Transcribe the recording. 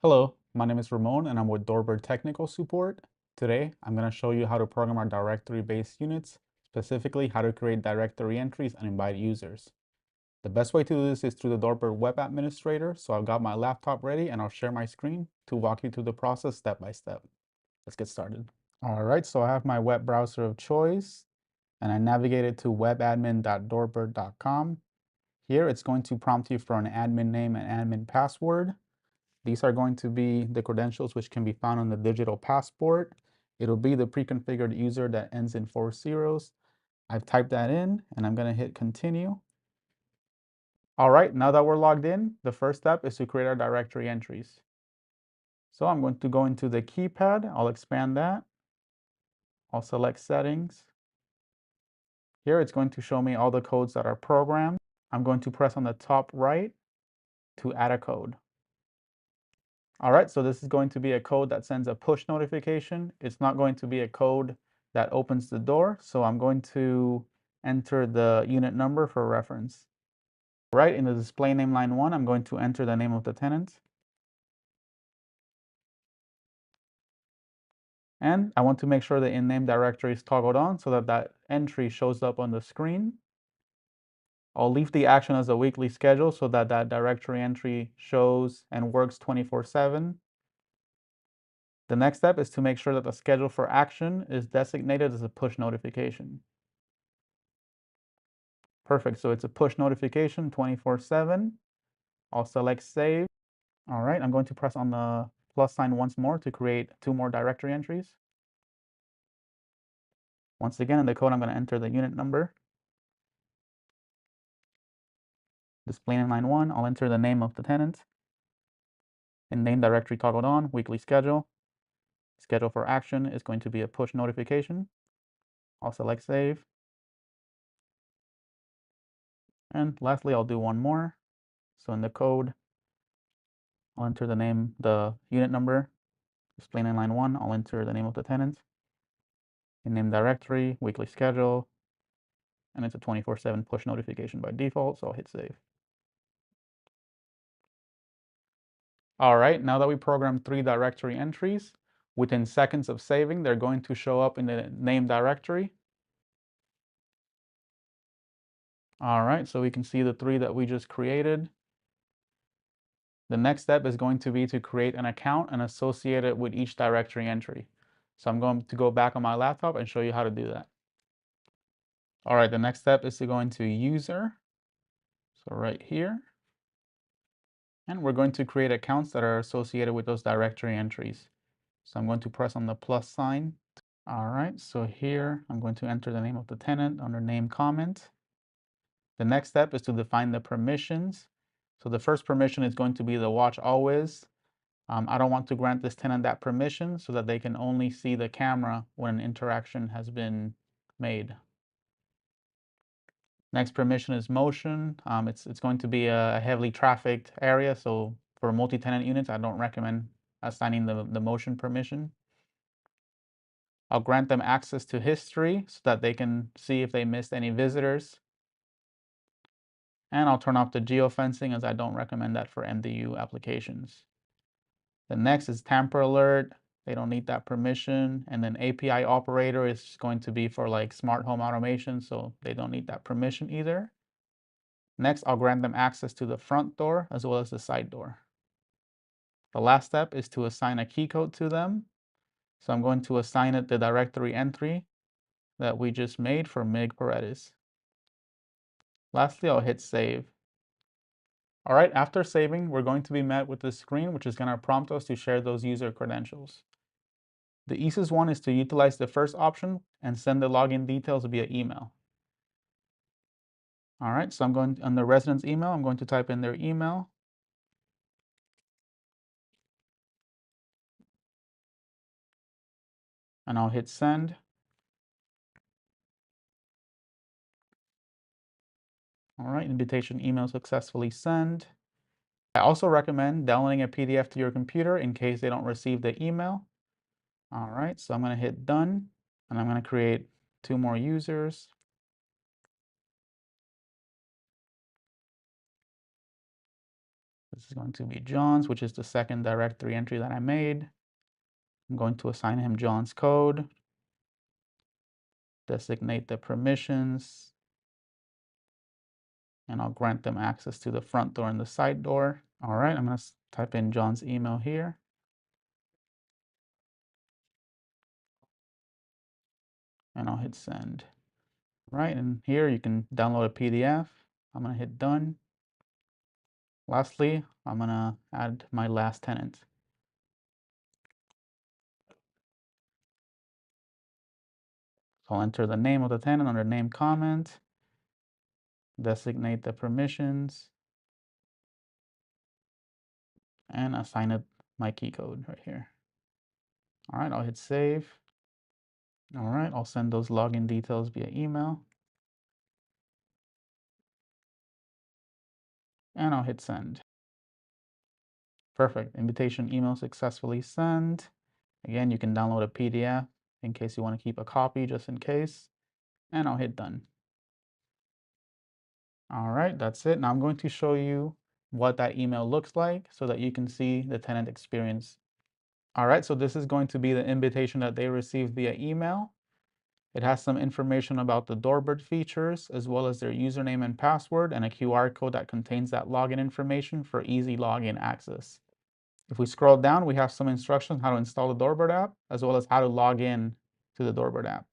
Hello, my name is Ramon and I'm with DoorBird Technical Support. Today, I'm going to show you how to program our directory-based units, specifically how to create directory entries and invite users. The best way to do this is through the DoorBird Web Administrator, so I've got my laptop ready and I'll share my screen to walk you through the process step by step. Let's get started. All right, so I have my web browser of choice and I navigated to webadmin.doorbird.com. Here, it's going to prompt you for an admin name and admin password. These are going to be the credentials which can be found on the digital passport. It'll be the pre-configured user that ends in 4 zeros. I've typed that in and I'm going to hit continue. All right, now that we're logged in, the first step is to create our directory entries. So I'm going to go into the keypad. I'll expand that. I'll select settings. Here it's going to show me all the codes that are programmed. I'm going to press on the top right to add a code. All right, so this is going to be a code that sends a push notification. It's not going to be a code that opens the door, so I'm going to enter the unit number for reference. Right, in the display name line 1, I'm going to enter the name of the tenant. And I want to make sure the in-name directory is toggled on so that that entry shows up on the screen. I'll leave the action as a weekly schedule so that that directory entry shows and works 24/7. The next step is to make sure that the schedule for action is designated as a push notification. Perfect, so it's a push notification 24/7. I'll select save. All right, I'm going to press on the plus sign once more to create 2 more directory entries. Once again, in the code, I'm going to enter the unit number. Display name line 1, I'll enter the name of the tenant. In name directory toggled on, weekly schedule. Schedule for action is going to be a push notification. I'll select save. And lastly, I'll do one more. So in the code, I'll enter the name, the unit number. Display name line 1, I'll enter the name of the tenant. In name directory, weekly schedule, and it's a 24/7 push notification by default, so I'll hit save. All right, now that we programmed 3 directory entries, within seconds of saving, they're going to show up in the name directory. All right, so we can see the 3 that we just created. The next step is going to be to create an account and associate it with each directory entry. So I'm going to go back on my laptop and show you how to do that. All right, the next step is to go into user. So right here. And we're going to create accounts that are associated with those directory entries. So I'm going to press on the plus sign. All right, so here I'm going to enter the name of the tenant under name comment. The next step is to define the permissions. So the first permission is going to be the watch always. I don't want to grant this tenant that permission so that they can only see the camera when an interaction has been made. Next permission is motion. It's going to be a heavily trafficked area, so for multi-tenant units, I don't recommend assigning the motion permission. I'll grant them access to history so that they can see if they missed any visitors. And I'll turn off the geofencing as I don't recommend that for MDU applications. The next is tamper alert. They don't need that permission. And then API operator is going to be for like smart home automation, so they don't need that permission either. Next, I'll grant them access to the front door as well as the side door. The last step is to assign a key code to them. So I'm going to assign it the directory entry that we just made for Mig Paredes. Lastly, I'll hit save. All right, after saving, we're going to be met with this screen, which is going to prompt us to share those user credentials. The easiest one is to utilize the first option and send the login details via email. All right, so I'm going on the resident's email, I'm going to type in their email. And I'll hit send. All right, invitation email successfully sent. I also recommend downloading a PDF to your computer in case they don't receive the email. All right, so I'm going to hit done, and I'm going to create 2 more users. This is going to be John's, which is the second directory entry that I made. I'm going to assign him John's code, designate the permissions, and I'll grant them access to the front door and the side door. All right, I'm going to type in John's email here. And I'll hit send. Right, and here you can download a PDF. I'm going to hit done. Lastly, I'm going to add my last tenant. So I'll enter the name of the tenant under name comment, designate the permissions, and assign it my key code right here. All right, I'll hit save. All right, I'll send those login details via email. And I'll hit send. Perfect, invitation email successfully sent. Again, you can download a PDF in case you want to keep a copy just in case. And I'll hit done. All right, that's it. Now I'm going to show you what that email looks like so that you can see the tenant experience. All right, so this is going to be the invitation that they received via email. It has some information about the DoorBird features, as well as their username and password, and a QR code that contains that login information for easy login access. If we scroll down, we have some instructions how to install the DoorBird app, as well as how to log in to the DoorBird app.